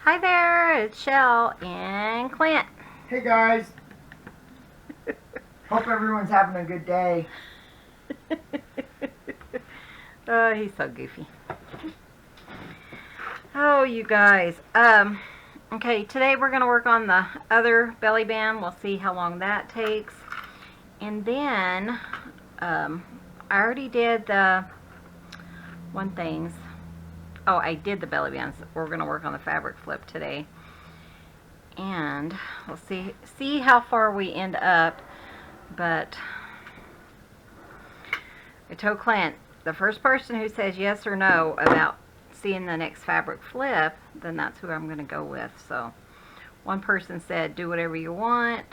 Hi there, it's Chelle and Clint. Hey guys, hope everyone's having a good day. Oh, he's so goofy. Oh, you guys. Okay, today we're going to work on the other belly band. We'll see how long that takes. And then, I already did the one things. Oh, I did the belly bands. We're going to work on the fabric flip today. And we'll see how far we end up. But I told Clint, the first person who says yes or no about seeing the next fabric flip, then that's who I'm going to go with. So one person said do whatever you want,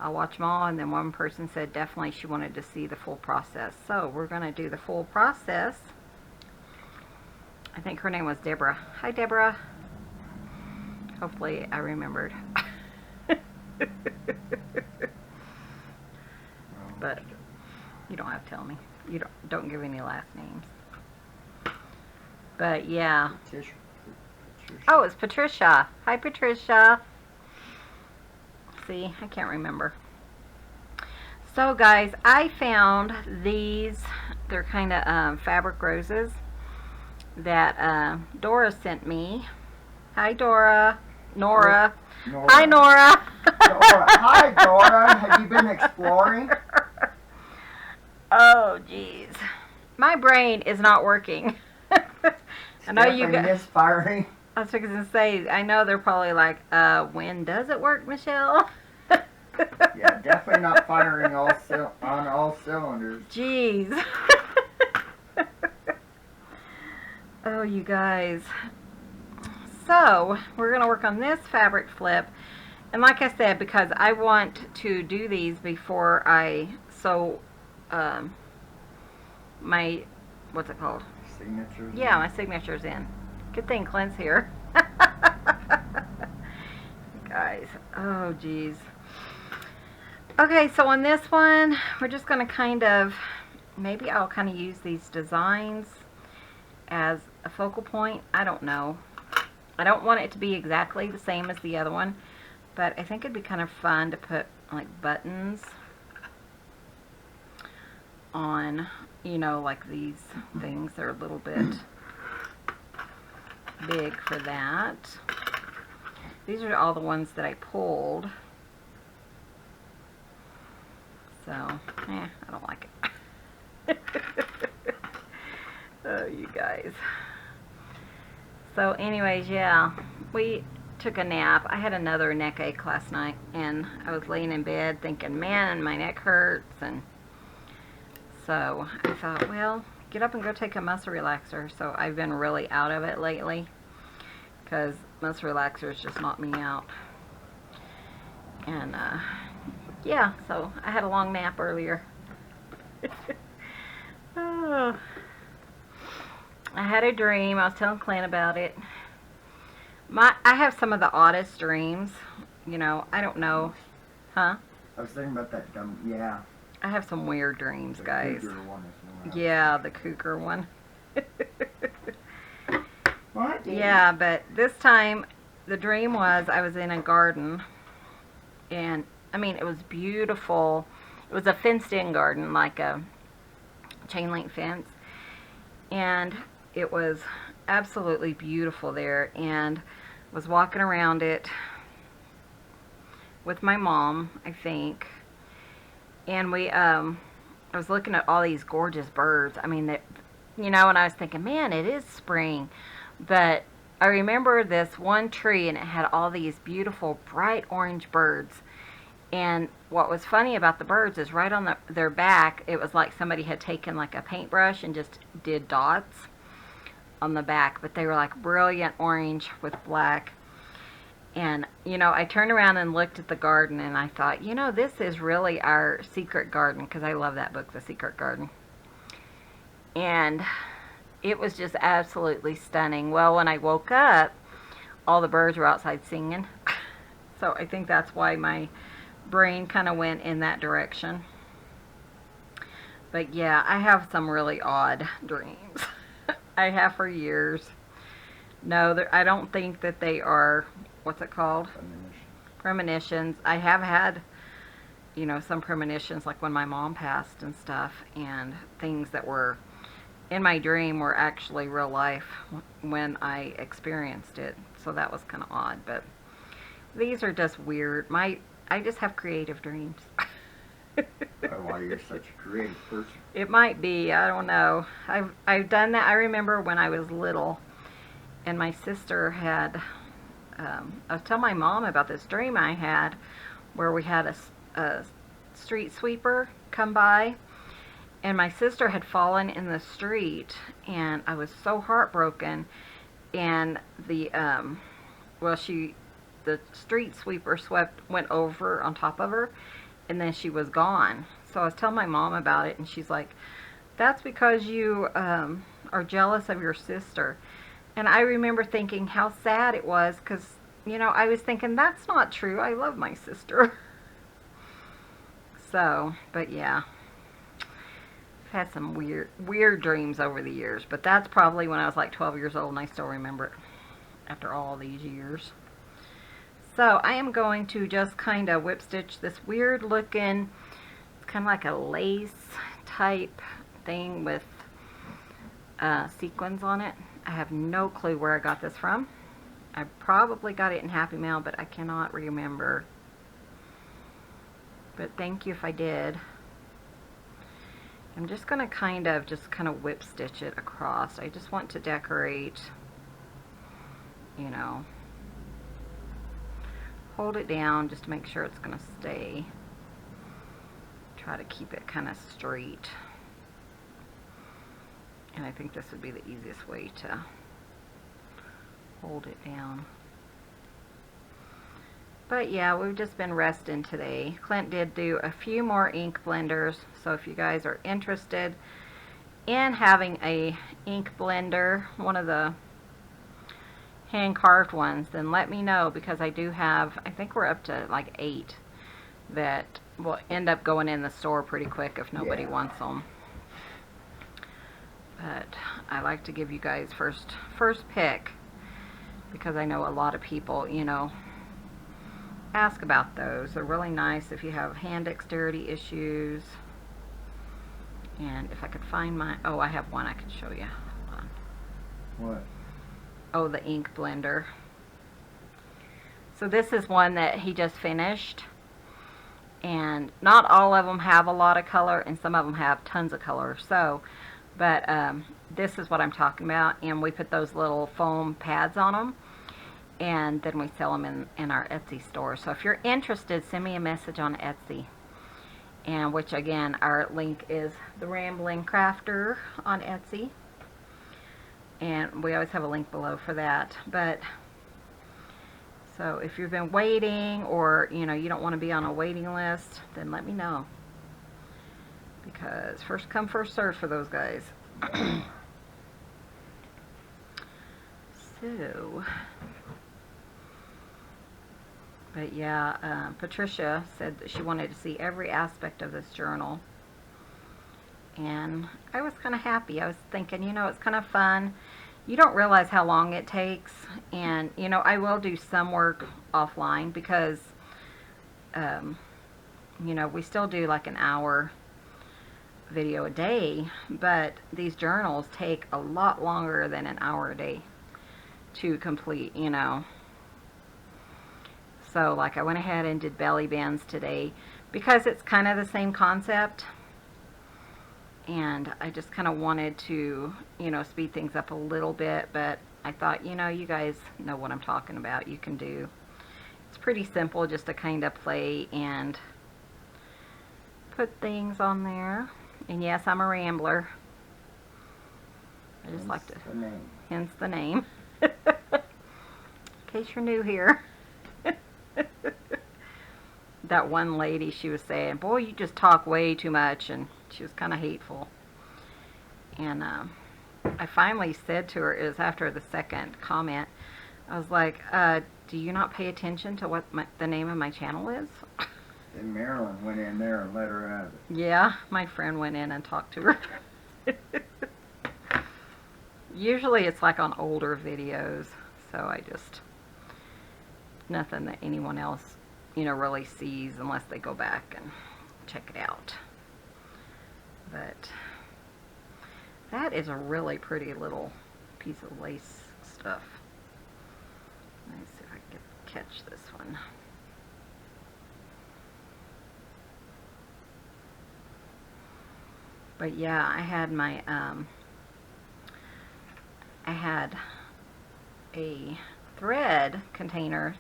I'll watch them all, and then one person said definitely she wanted to see the full process. So we're going to do the full process. I think her name was Deborah. Hi Deborah. Hopefully I remembered. But you don't have to tell me. You don't give any last names. But yeah. Patricia. Oh, it's Patricia. Hi Patricia. See, I can't remember. So guys, I found these. They're kind of fabric roses that Dora sent me. Hi Dora. Nora. Nora. Hi Nora. Dora. Hi Dora. Have you been exploring? Oh geez, my brain is not working. I know you guys misfiring. I was going to say, I know they're probably like, when does it work, Michelle? Yeah, definitely not firing on all cylinders. Jeez. Oh, you guys. So, we're going to work on this fabric flip. And like I said, because I want to do these before I sew my, what's it called? Signatures. Yeah, my signature's in. Good thing Clint's here. Guys, oh geez. Okay, so on this one, we're just going to kind of, maybe I'll kind of use these designs as a focal point. I don't know. I don't want it to be exactly the same as the other one, but I think it'd be kind of fun to put like buttons on, you know, like these things. They're a little bit big for that. These are all the ones that I pulled. So, I don't like it. Oh, you guys. So anyways, yeah, we took a nap. I had another neck ache last night, and I was laying in bed thinking, man, my neck hurts, and so I thought, well, get up and go take a muscle relaxer. So I've been really out of it lately because muscle relaxers just knocked me out. And yeah, so I had a long nap earlier. Oh. I had a dream. I was telling Clint about it. I have some of the oddest dreams. You know, I don't know. Huh? I was thinking about that dumb, yeah. I have some weird dreams, guys. One Yeah, the cougar one. What? Yeah, but this time the dream was I was in a garden, and I mean it was beautiful. It was a fenced-in garden, like a chain link fence, and it was absolutely beautiful there, and was walking around it with my mom, I think, and I was looking at all these gorgeous birds. I mean, you know, and I was thinking, man, it is spring. But I remember this one tree, and it had all these beautiful bright orange birds. And what was funny about the birds is right on their back, it was like somebody had taken like a paintbrush and just did dots on the back. But they were like brilliant orange with black. And, you know, I turned around and looked at the garden, and I thought, you know, this is really our secret garden, because I love that book, The Secret Garden. And it was just absolutely stunning. Well, when I woke up, all the birds were outside singing. So I think that's why my brain kind of went in that direction. But yeah, I have some really odd dreams. I have for years. No, I don't think that they are, what's it called? Premonitions. I have had, some premonitions like when my mom passed and stuff, and things that were in my dream were actually real life when I experienced it. So that was kind of odd, but these are just weird. I just have creative dreams. Why you're such a creative person. It might be. I don't know. I've done that. I remember when I was little, and my sister had. I was telling my mom about this dream I had, where we had a street sweeper come by, and my sister had fallen in the street, and I was so heartbroken. And the the street sweeper went over on top of her, and then she was gone. So I was telling my mom about it, and she's like, "That's because you are jealous of your sister." And I remember thinking how sad it was, because I was thinking that's not true. I love my sister. So, but yeah, I've had some weird dreams over the years, but that's probably when I was like 12 years old, and I still remember it after all these years. So I am going to just kind of whip stitch this weird looking, it's kind of like a lace type thing with sequins on it. I have no clue where I got this from. I probably got it in Happy Mail, but I cannot remember. But thank you if I did. I'm just going to kind of whip stitch it across. I just want to decorate, hold it down just to make sure it's going to stay. Try to keep it kind of straight. And I think this would be the easiest way to hold it down. But yeah, we've just been resting today. Clint did do a few more ink blenders, so if you guys are interested in having a ink blender, one of the hand carved ones, then let me know, because I do have, I think we're up to like 8 that will end up going in the store pretty quick if nobody wants them. But I like to give you guys first pick, because I know a lot of people, ask about those. They're really nice if you have hand dexterity issues. And if I could find my, oh, I have one I can show you. Hold on. What? Oh, the ink blender. So this is one that he just finished. And not all of them have a lot of color, and some of them have tons of color. So, but this is what I'm talking about. And we put those little foam pads on them, and then we sell them in our Etsy store. So if you're interested, send me a message on Etsy. And which again, our link is The Rambling Crafter on Etsy. And we always have a link below for that. But so if you've been waiting, or you don't want to be on a waiting list, then let me know. Because first come, first serve for those guys. So, but yeah, Patricia said that she wanted to see every aspect of this journal. And I was kind of happy. I was thinking, it's kind of fun. You don't realize how long it takes. And, I will do some work offline, because, we still do like an hour video a day. But these journals take a lot longer than an hour a day to complete, So, like, I went ahead and did belly bands today, because it's kind of the same concept. And I just kind of wanted to, speed things up a little bit. But I thought, you guys know what I'm talking about. You can do. It's pretty simple, just to kind of play and put things on there. And yes, I'm a rambler. I just like to, hence the name. In case you're new here. That one lady, she was saying, boy, you just talk way too much, and she was kind of hateful. And I finally said to her, it was after the second comment, I was like, do you not pay attention to what the name of my channel is? And Marilyn went in there and let her have it. Yeah, my friend went in and talked to her. Usually it's like on older videos, so I just, nothing that anyone else, really sees unless they go back and check it out. But that is a really pretty little piece of lace stuff. Let me see if I can catch this one. But yeah, I had my, I had a thread container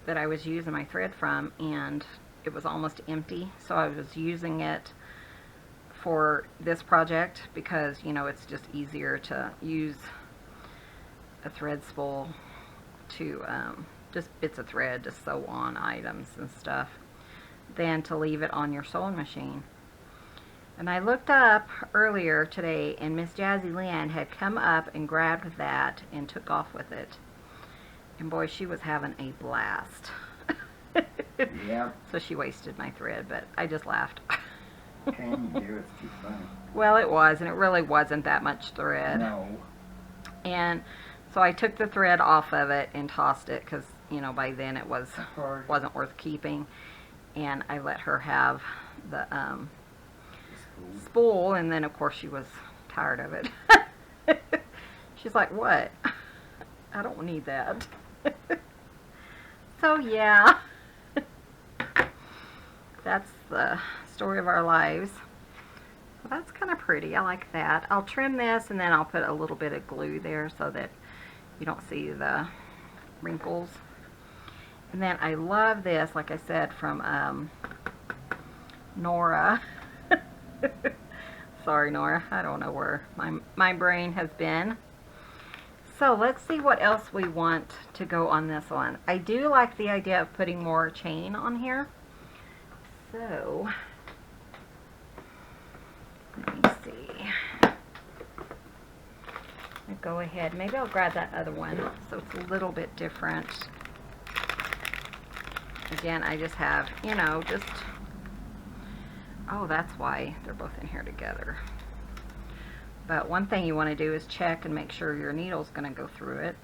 that I was using my thread from, and it was almost empty, so I was using it for this project because, it's just easier to use a thread spool to, just bits of thread to sew on items and stuff than to leave it on your sewing machine. And I looked up earlier today, and Miss Jazzy Lynn had come up and grabbed that and took off with it. And boy, she was having a blast. Yep. So she wasted my thread, but I just laughed. Can you do? It's too funny. Well, it was, and it really wasn't that much thread. No. And so I took the thread off of it and tossed it because, by then it wasn't worth keeping. And I let her have the spool, and then of course she was tired of it. She's like, what? I don't need that. So yeah, that's the story of our lives. Well, that's kind of pretty. I like that. I'll trim this, and then I'll put a little bit of glue there so that you don't see the wrinkles. And then I love this, like I said, from Nora. Sorry, Nora. I don't know where my brain has been. So let's see what else we want to go on this one. I do like the idea of putting more chain on here. So, let me see. I'll go ahead. Maybe I'll grab that other one so it's a little bit different. Again, I just have, oh, that's why they're both in here together. But one thing you want to do is check and make sure your needle's going to go through it.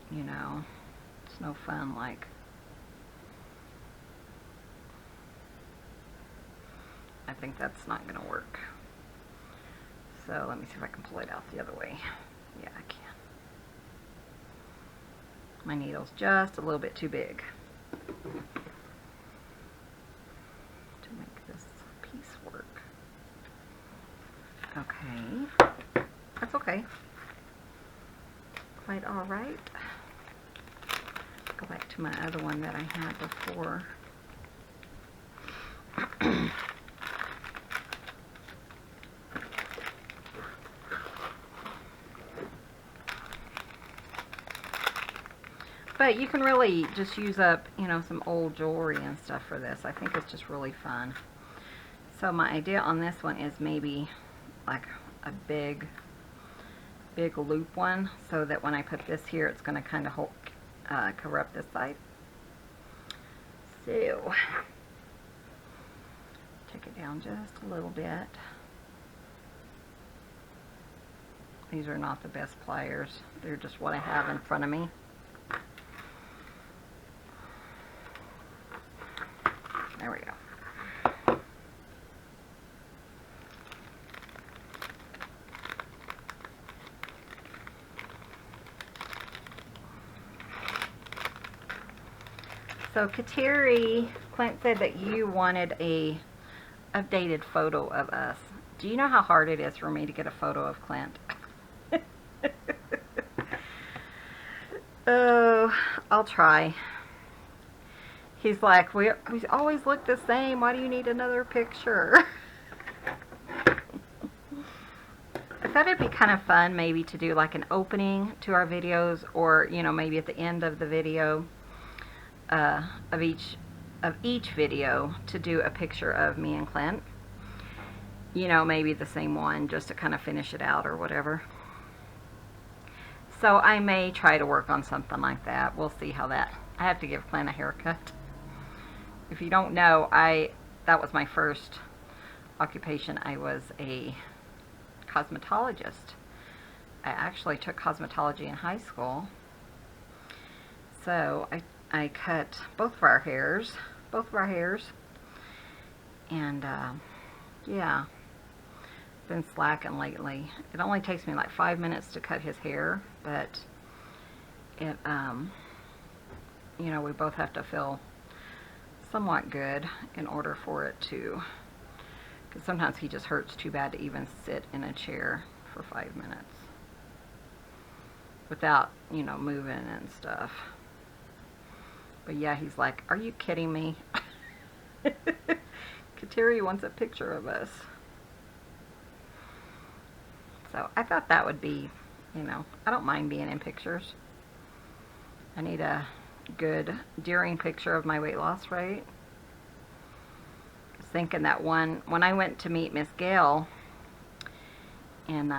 It's no fun like, I think that's not going to work. So let me see if I can pull it out the other way. Yeah, I can. My needle's just a little bit too big to make this piece work. Okay, that's okay. Quite all right. Go back to my other one that I had before. But you can really just use up, some old jewelry and stuff for this. I think it's just really fun. So my idea on this one is maybe like a big loop one, so that when I put this here, it's going to kind of cover up this side. So take it down just a little bit. These are not the best pliers. They're just what I have in front of me. There we go. So Kateri, Clint said that you wanted a updated photo of us. Do you know how hard it is for me to get a photo of Clint? Oh, I'll try. He's like, we always look the same. Why do you need another picture? I thought it'd be kind of fun maybe to do like an opening to our videos, or maybe at the end of the video, of each video, to do a picture of me and Clint. Maybe the same one, just to kind of finish it out or whatever. So I may try to work on something like that. We'll see how that. I have to give Clint a haircut. If you don't know, that was my first occupation. I was a cosmetologist. I actually took cosmetology in high school. So I cut both of our hairs. And yeah, been slacking lately. It only takes me like 5 minutes to cut his hair, but it, you know, we both have to feel somewhat good in order for it to, because sometimes he just hurts too bad to even sit in a chair for 5 minutes without, you know, moving and stuff. But yeah, he's like, are you kidding me? Kateri wants a picture of us. So I thought that would be, you know, I don't mind being in pictures. I need a good, daring picture of my weight loss, right? I was thinking that one, when I went to meet Miss Gayle in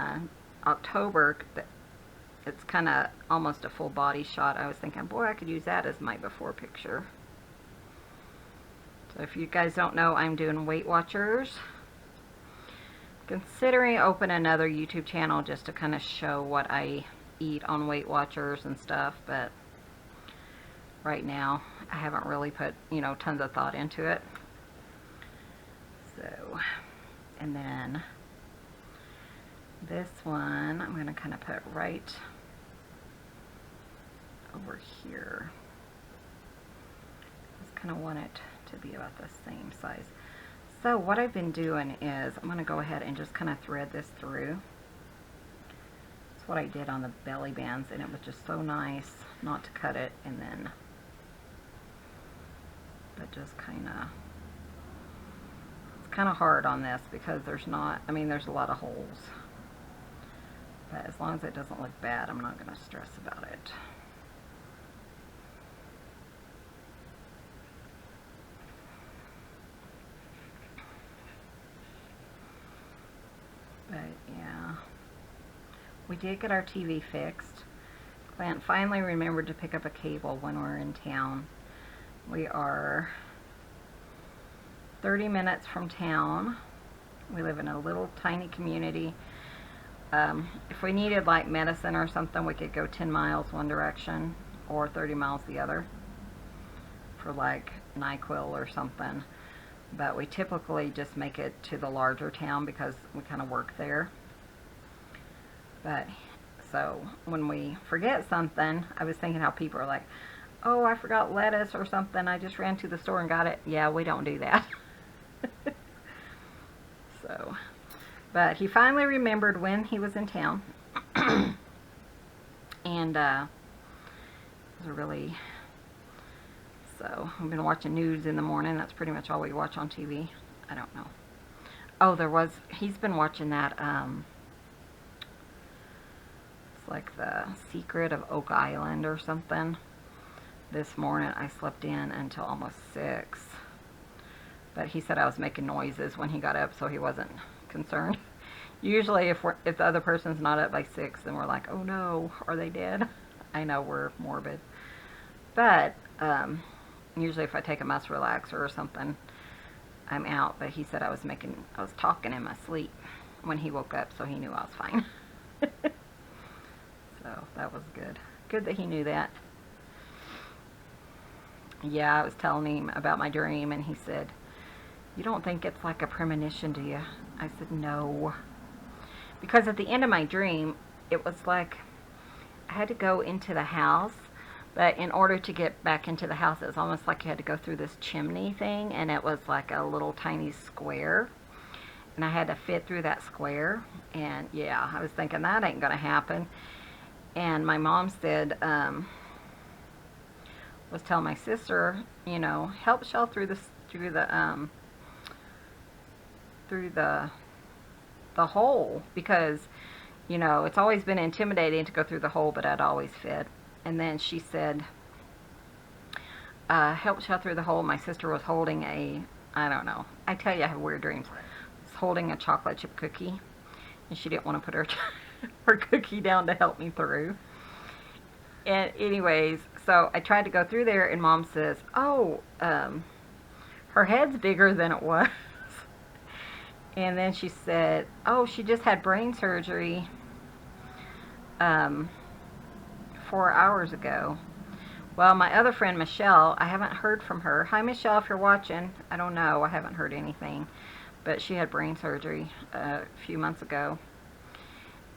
October, it's kind of almost a full body shot. I was thinking, boy, I could use that as my before picture. So if you guys don't know, I'm doing Weight Watchers. Considering open another YouTube channel just to kind of show what I eat on Weight Watchers and stuff, but right now I haven't really put, you know, tons of thought into it. So, and then this one I'm going to kind of put right over here. Just kind of want it to be about the same size. So what I've been doing is I'm going to go ahead and just kind of thread this through. That's what I did on the belly bands, and it was just so nice not to cut it and then, but just kind of, it's kind of hard on this because there's not, I mean, there's a lot of holes. But as long as it doesn't look bad, I'm not going to stress about it. But yeah, we did get our TV fixed. Clint finally remembered to pick up a cable when we were in town. We are 30 minutes from town. We live in a little tiny community. If we needed like medicine or something, we could go 10 miles one direction or 30 miles the other for like NyQuil or something. But we typically just make it to the larger town because we kind of work there. But so when we forget something, I was thinking how people are like, oh, I forgot lettuce or something, I just ran to the store and got it. Yeah, we don't do that. So, but he finally remembered when he was in town. And it was a really, so we've been watching news in the morning. That's pretty much all we watch on TV. I don't know. Oh, he's been watching that, it's like The Secret of Oak Island or something. This morning I slept in until almost 6. But he said I was making noises when he got up, so he wasn't concerned. Usually if the other person's not up by 6, then we're like, oh no, are they dead? I know we're morbid. But usually if I take a muscle relaxer or something, I'm out. But he said I was talking in my sleep when he woke up, so he knew I was fine. So that was good. Good that he knew that. Yeah, I was telling him about my dream, and he said, you don't think it's like a premonition, do you? I said, no. Because at the end of my dream, it was like I had to go into the house, but in order to get back into the house, it was almost like you had to go through this chimney thing, and it was like a little tiny square, and I had to fit through that square. And yeah, I was thinking that ain't gonna happen. And my mom said, was telling my sister, you know, help Chelle through the hole, because, you know, it's always been intimidating to go through the hole, but I'd always fit. And then she said, help Chelle through the hole. My sister was holding I don't know, I tell you, I have weird dreams. Was holding a chocolate chip cookie, and she didn't want to put her her cookie down to help me through. And anyways, so I tried to go through there, and Mom says, oh, her head's bigger than it was. And then she said, oh, she just had brain surgery um, 4 hours ago. Well, my other friend, Michelle, I haven't heard from her. Hi, Michelle, if you're watching. I don't know. I haven't heard anything. But she had brain surgery a few months ago.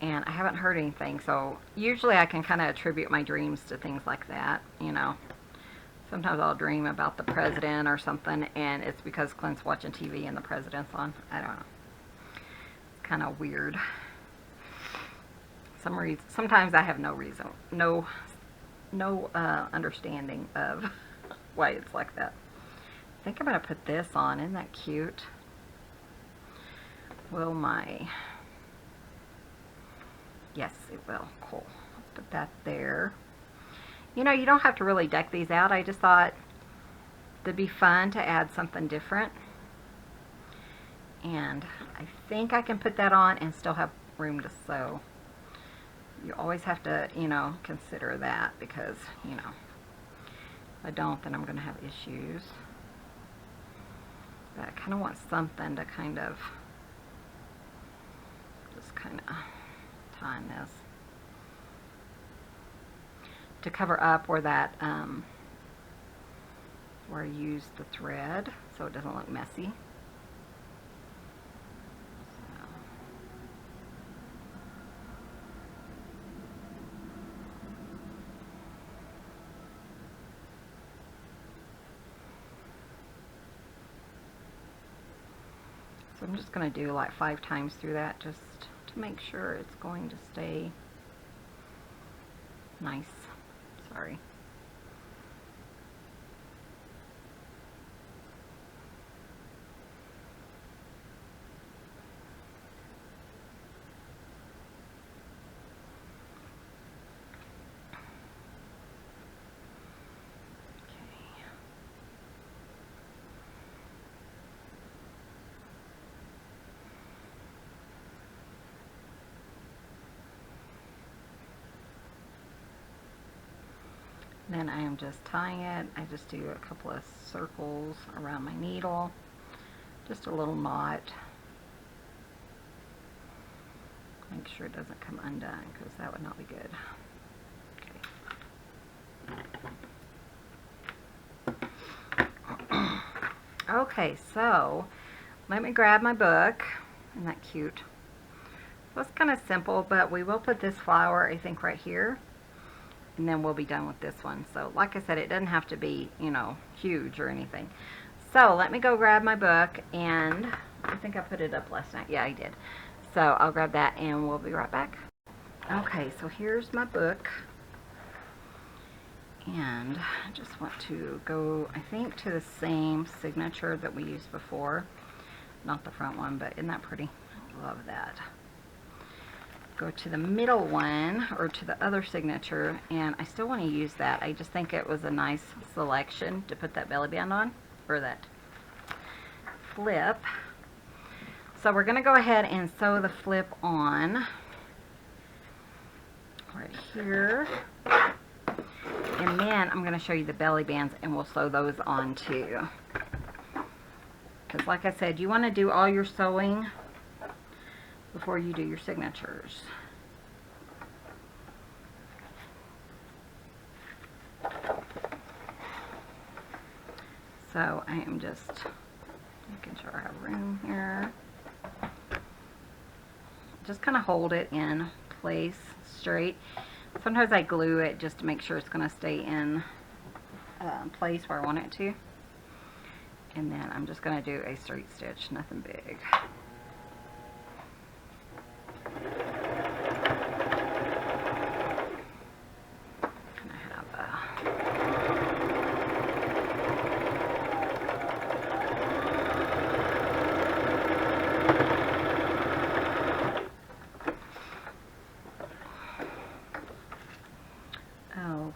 And I haven't heard anything. So usually I can kind of attribute my dreams to things like that, you know. Sometimes I'll dream about the president or something, and it's because Clint's watching TV and the president's on. I don't know. It's kind of weird. Sometimes I have no reason, no understanding of why it's like that. I think I'm going to put this on. Isn't that cute? Will my... Yes, it will. Cool. Let's put that there. You know, you don't have to really deck these out. I just thought it'd be fun to add something different. And I think I can put that on and still have room to sew. You always have to, you know, consider that because, you know, if I don't, then I'm going to have issues. But I kind of want something to kind of just kind of tie this to cover up where that where I used the thread so it doesn't look messy. So I'm just going to do like 5 times through that just to make sure it's going to stay nice. Sorry. Then I am just tying it. I just do a couple of circles around my needle. Just a little knot. Make sure it doesn't come undone because that would not be good. Okay. Okay, so let me grab my book. Isn't that cute? So it's kind of simple, but we will put this flower, I think, right here. And then we'll be done with this one. So like I said, it doesn't have to be, you know, huge or anything. So let me go grab my book, and I think I put it up last night. Yeah, I did. So I'll grab that and we'll be right back. Okay, so here's my book. And I just want to go, I think, to the same signature that we used before. Not the front one, but isn't that pretty? I love that. Go to the middle one, or to the other signature, and I still want to use that. I just think it was a nice selection to put that belly band on, or that flip. So we're going to go ahead and sew the flip on right here. And then I'm going to show you the belly bands, and we'll sew those on too. Because like I said, you want to do all your sewing before you do your signatures. So I am just making sure I have room here. Just kind of hold it in place straight. Sometimes I glue it just to make sure it's going to stay in place where I want it to. And then I'm just going to do a straight stitch, nothing big.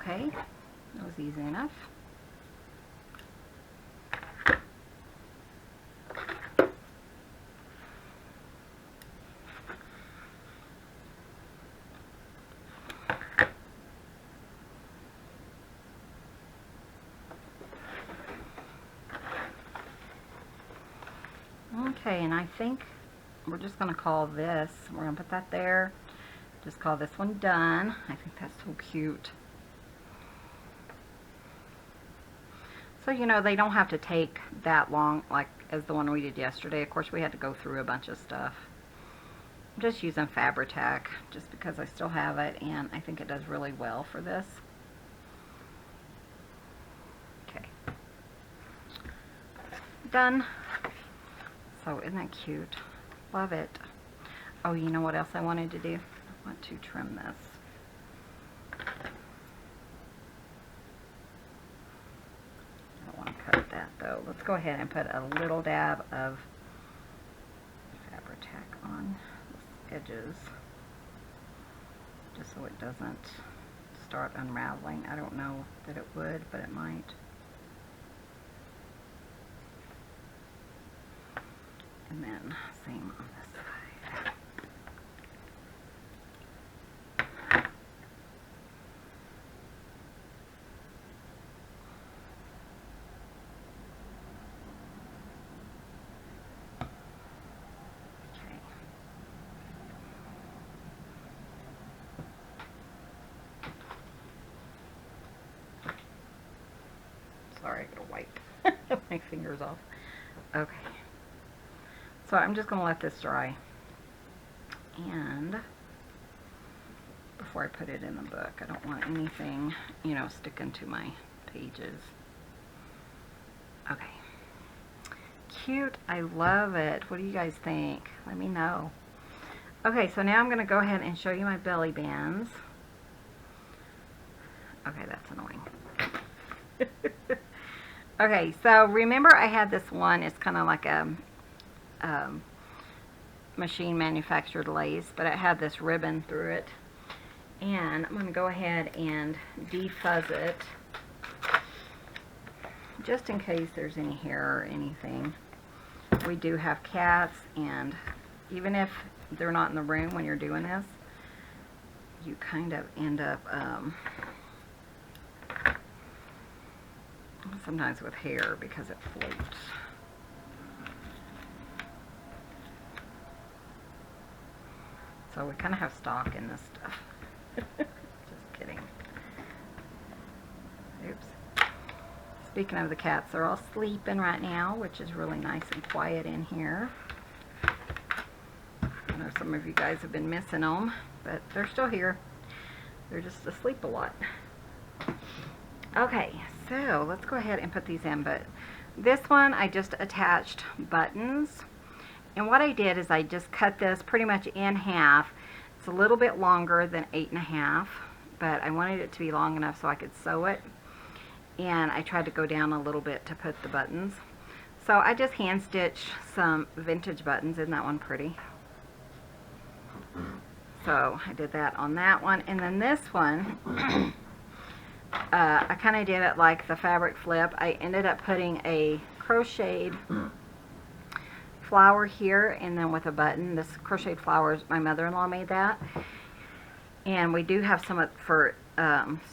Okay, that was easy enough. Okay, and I think we're just going to call this, we're going to put that there. Just call this one done. I think that's so cute. So, you know, they don't have to take that long, like as the one we did yesterday. Of course, we had to go through a bunch of stuff. I'm just using Fabri-Tac just because I still have it, and I think it does really well for this. Okay. Done. So, isn't that cute? Love it. Oh, you know what else I wanted to do? I want to trim this. I don't want to cut that though. Let's go ahead and put a little dab of Fabri-Tac on the edges, just so it doesn't start unraveling. I don't know that it would, but it might. And then same on this side. Sorry, I gotta wipe my fingers off. Okay. So I'm just gonna let this dry. And before I put it in the book, I don't want anything, you know, sticking to my pages. Okay. Cute. I love it. What do you guys think? Let me know. Okay, so now I'm gonna go ahead and show you my belly bands. Okay, that's annoying. Okay, so remember I had this one, it's kind of like a machine manufactured lace, but it had this ribbon through it. And I'm going to go ahead and defuzz it, just in case there's any hair or anything. We do have cats, and even if they're not in the room when you're doing this, you kind of end up sometimes with hair because it floats. So we kind of have stock in this stuff. Just kidding. Oops. Speaking of the cats, they're all sleeping right now, which is really nice and quiet in here. I know some of you guys have been missing them, but they're still here. They're just asleep a lot. Okay, so let's go ahead and put these in, but this one I just attached buttons, and what I did is I just cut this pretty much in half. It's a little bit longer than 8.5, but I wanted it to be long enough so I could sew it, and I tried to go down a little bit to put the buttons. So I just hand stitched some vintage buttons. Isn't that one pretty? So I did that on that one, and then this one I kind of did it like the fabric flip. I ended up putting a crocheted flower here, and then with a button. This crocheted flowers, my mother-in-law made that, and we do have some for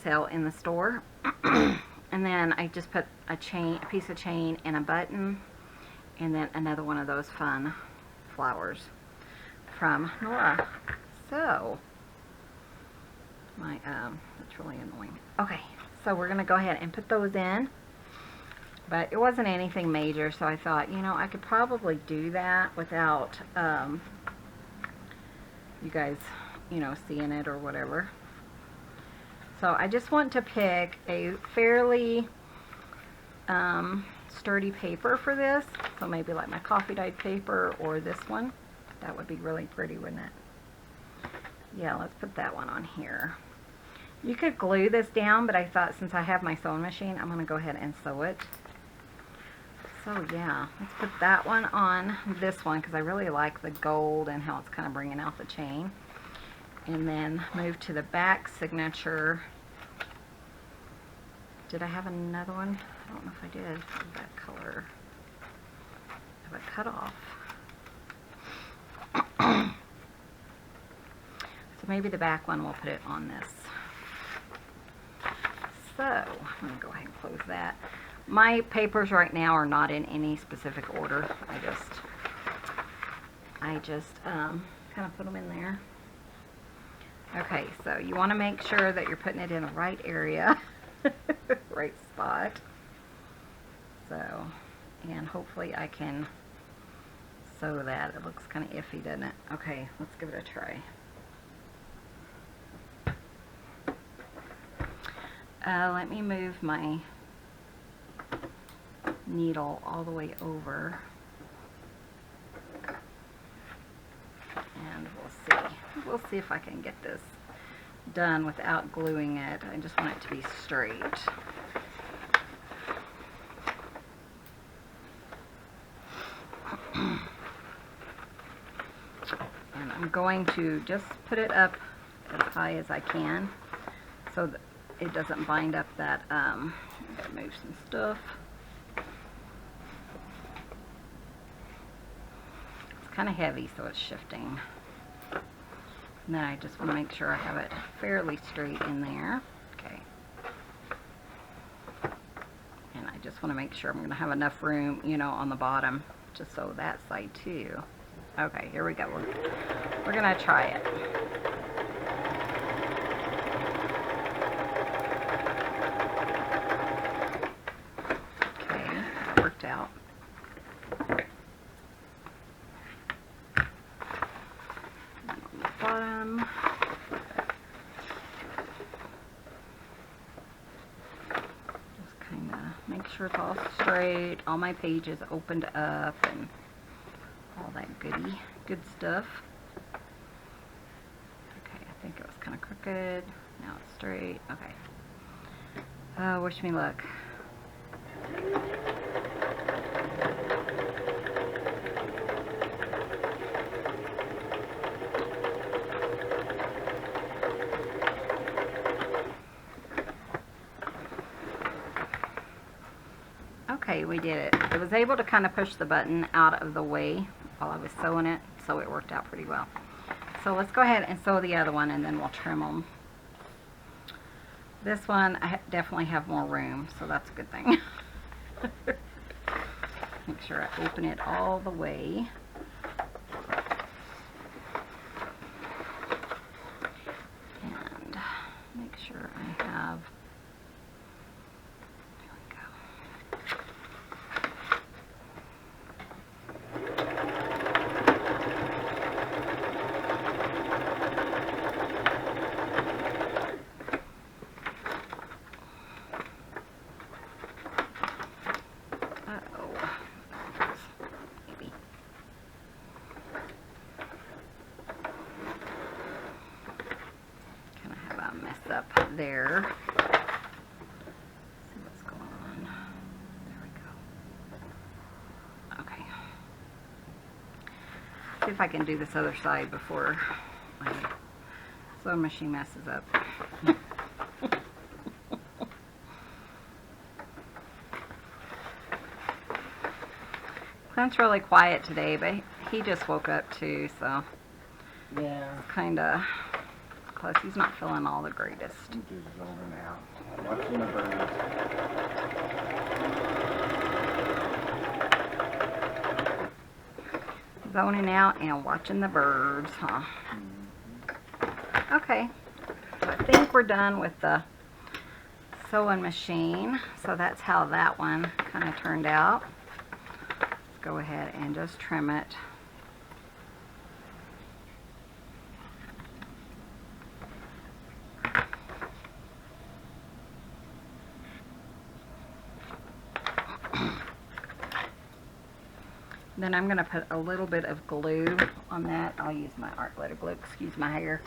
sale in the store. And then I just put a piece of chain and a button, and then another one of those fun flowers from Nora. So that's really annoying. Okay, so we're gonna go ahead and put those in, but it wasn't anything major, so I thought, you know, I could probably do that without you guys, you know, seeing it or whatever. So I just want to pick a fairly sturdy paper for this, so maybe like my coffee dyed paper or this one. That would be really pretty, wouldn't it? Yeah, let's put that one on here. You could glue this down, but I thought since I have my sewing machine, I'm going to go ahead and sew it. So yeah, let's put that one on this one because I really like the gold and how it's kind of bringing out the chain. And then move to the back signature. Did I have another one? I don't know if I did. That color. Have I cut off? So maybe the back one, we'll put it on this. So I'm going to go ahead and close that. My papers right now are not in any specific order. I just I just kind of put them in there. Okay, so you want to make sure that you're putting it in the right area, right spot. So, and hopefully I can sew that. It looks kind of iffy, doesn't it? Okay, let's give it a try. Let me move my needle all the way over, and we'll see if I can get this done without gluing it. I just want it to be straight. And I'm going to just put it up as high as I can so that it doesn't bind up that, I'm gonna move some stuff. It's kind of heavy, so it's shifting. And then I just want to make sure I have it fairly straight in there. Okay. And I just want to make sure I'm going to have enough room, you know, on the bottom to sew that side too. Okay, here we go. We're going to try it. Okay, that worked out. Bottom. Just kind of make sure it's all straight, all my pages opened up, and all that good stuff. Okay, I think it was kind of crooked. Now it's straight. Okay. Wish me luck. Okay, we did it. I was able to kind of push the button out of the way while I was sewing it, so it worked out pretty well. So let's go ahead and sew the other one, and then we'll trim them. This one, I definitely have more room, so that's a good thing. Make sure I open it all the way. And make sure I have, there we go. Up there. See what's going on. There we go. Okay. See if I can do this other side before my sewing machine messes up. Clint's really quiet today, but he just woke up too, so Yeah. kind of. Plus, he's not feeling all the greatest. I'm just zoning out, watching the birds. Zoning out and watching the birds, huh? Okay, so I think we're done with the sewing machine. So that's how that one kind of turned out. Let's go ahead and just trim it. Then I'm going to put a little bit of glue on that. I'll use my art glitter glue. Excuse my hair.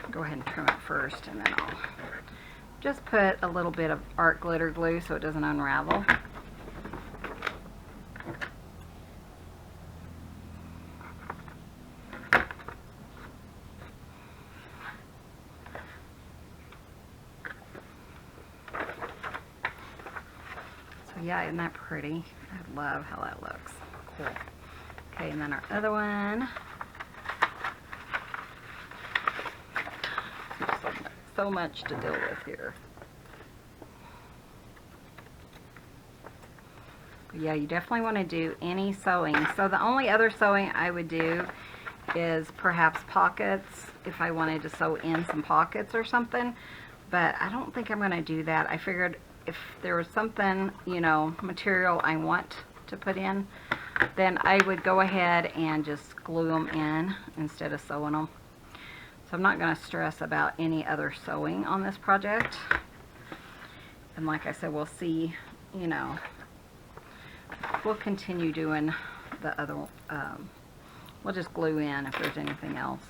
Go ahead and trim it first, and then I'll just put a little bit of art glitter glue so it doesn't unravel. Yeah, isn't that pretty? I love how that looks. Cool. Okay, and then our other one. So much to deal with here. Yeah, you definitely want to do any sewing. So the only other sewing I would do is perhaps pockets, if I wanted to sew in some pockets or something. But I don't think I'm going to do that. I figured if there was something, you know, material I want to put in, then I would go ahead and just glue them in instead of sewing them. So I'm not going to stress about any other sewing on this project. And like I said, we'll see, you know, we'll continue doing the other, we'll just glue in if there's anything else.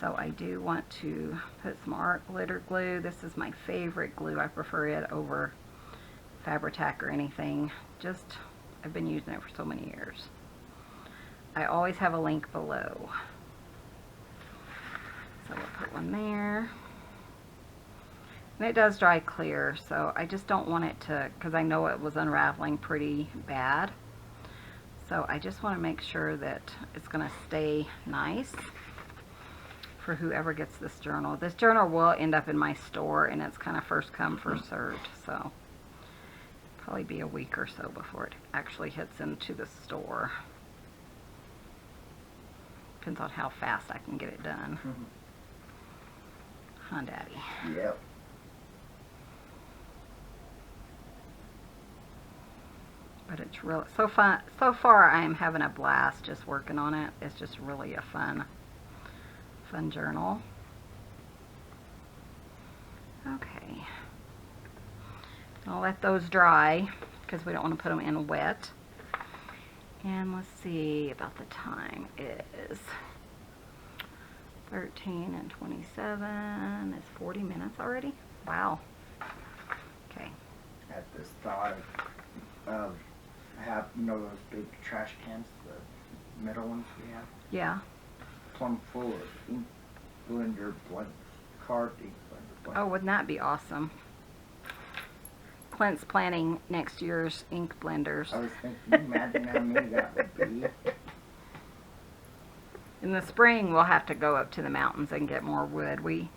So I do want to put some art glitter glue. This is my favorite glue. I prefer it over Fabri-Tac or anything. Just, I've been using it for so many years. I always have a link below. So we'll put one there. And it does dry clear, so I just don't want it to, because I know it was unraveling pretty bad. So I just want to make sure that it's going to stay nice for whoever gets this journal. This journal will end up in my store, and it's kind of first come, first served. So probably be a week or so before it actually hits into the store. Depends on how fast I can get it done. Huh, Daddy? Yep. But it's really so fun. So far, I am having a blast just working on it. It's just really a fun journal. Okay. I'll let those dry because we don't want to put them in wet. And let's see about the time. It is 13 and 27. It's 40 minutes already. Wow. Okay. At this thought of have, you know, those big trash cans, the metal ones we have, Yeah. plumb full of ink blender blend, carved ink blender blend. Oh, wouldn't that be awesome? Clint's planning next year's ink blenders. I was thinking, can you imagine how many that would be? In the spring, we'll have to go up to the mountains and get more wood. We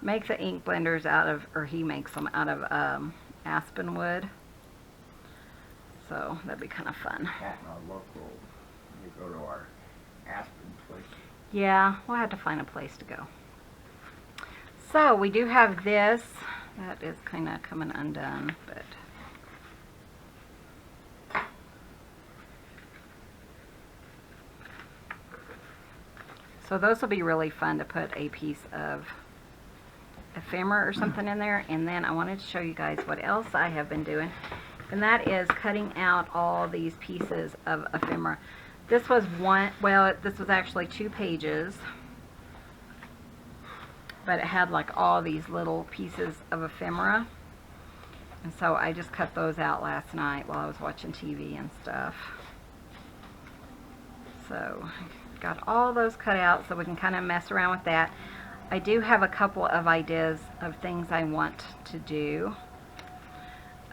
make the ink blenders out of, or he makes them out of aspen wood. So that'd be kind of fun. At our local, we go to our Aspen place. Yeah, we'll have to find a place to go. So we do have this. That is kind of coming undone, but so those will be really fun to put a piece of ephemera or something in there. And then I wanted to show you guys what else I have been doing, and that is cutting out all these pieces of ephemera. This was one, well, this was actually 2 pages, but it had like all these little pieces of ephemera. And so I just cut those out last night while I was watching TV and stuff. So got all those cut out so we can kind of mess around with that. I do have a couple of ideas of things I want to do,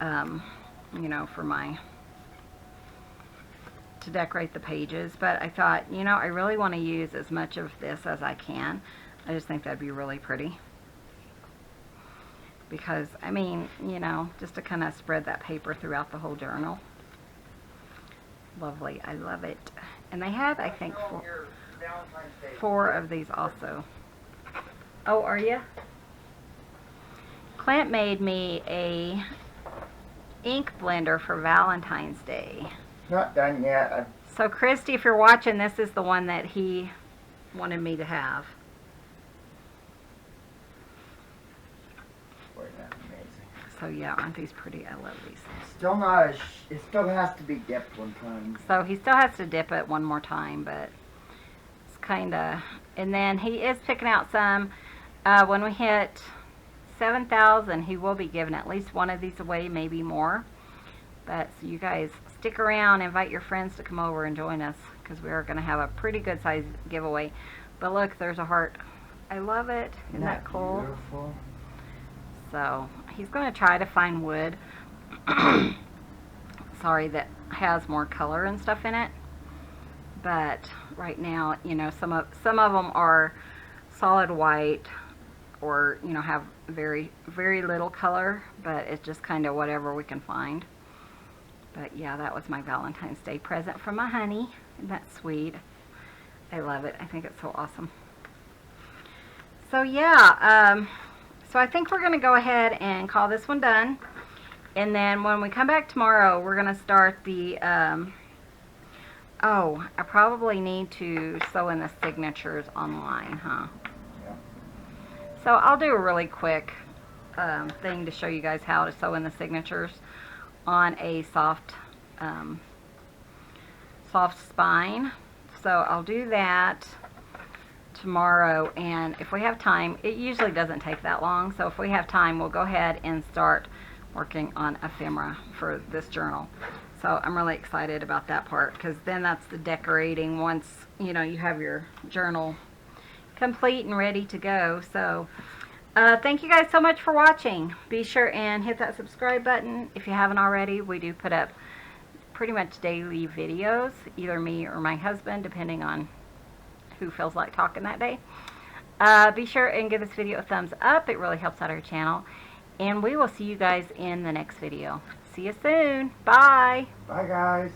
you know, for my, to decorate the pages, but I thought, you know, I really want to use as much of this as I can. I just think that'd be really pretty. Because, I mean, you know, just to kind of spread that paper throughout the whole journal. Lovely. I love it. And they had, I think, 4 of these also. Oh, are you? Clint made me a ink blender for Valentine's Day. Not done yet. So, Christy, if you're watching, this is the one that he wanted me to have. Boy, that's amazing. So, yeah, aren't these pretty? I love these. Still not as, it still has to be dipped one time. So, he still has to dip it one more time, but it's kind of... And then he is picking out some. When we hit 7,000, he will be giving at least one of these away, maybe more. But so you guys stick around, invite your friends to come over and join us, because we are going to have a pretty good size giveaway. But look, there's a heart. I love it. Isn't that cool? Beautiful. So he's going to try to find wood. Sorry, that has more color and stuff in it. But right now, you know, some of them are solid white, or, you know, have very, very little color, but it's just kind of whatever we can find. But yeah, that was my Valentine's Day present from my honey. Isn't that sweet? I love it. I think it's so awesome. So yeah, so I think we're going to go ahead and call this one done. And then when we come back tomorrow, we're going to start the, oh, I probably need to sew in the signatures online, huh? Yeah. So I'll do a really quick thing to show you guys how to sew in the signatures on a soft spine. So I'll do that tomorrow, and if we have time, it usually doesn't take that long, so if we have time, we'll go ahead and start working on ephemera for this journal. So I'm really excited about that part, because then that's the decorating once, you know, you have your journal complete and ready to go. So thank you guys so much for watching. Be sure and hit that subscribe button if you haven't already. We do put up pretty much daily videos, either me or my husband, depending on who feels like talking that day. Be sure and give this video a thumbs up. It really helps out our channel. And we will see you guys in the next video. See you soon. Bye. Bye, guys.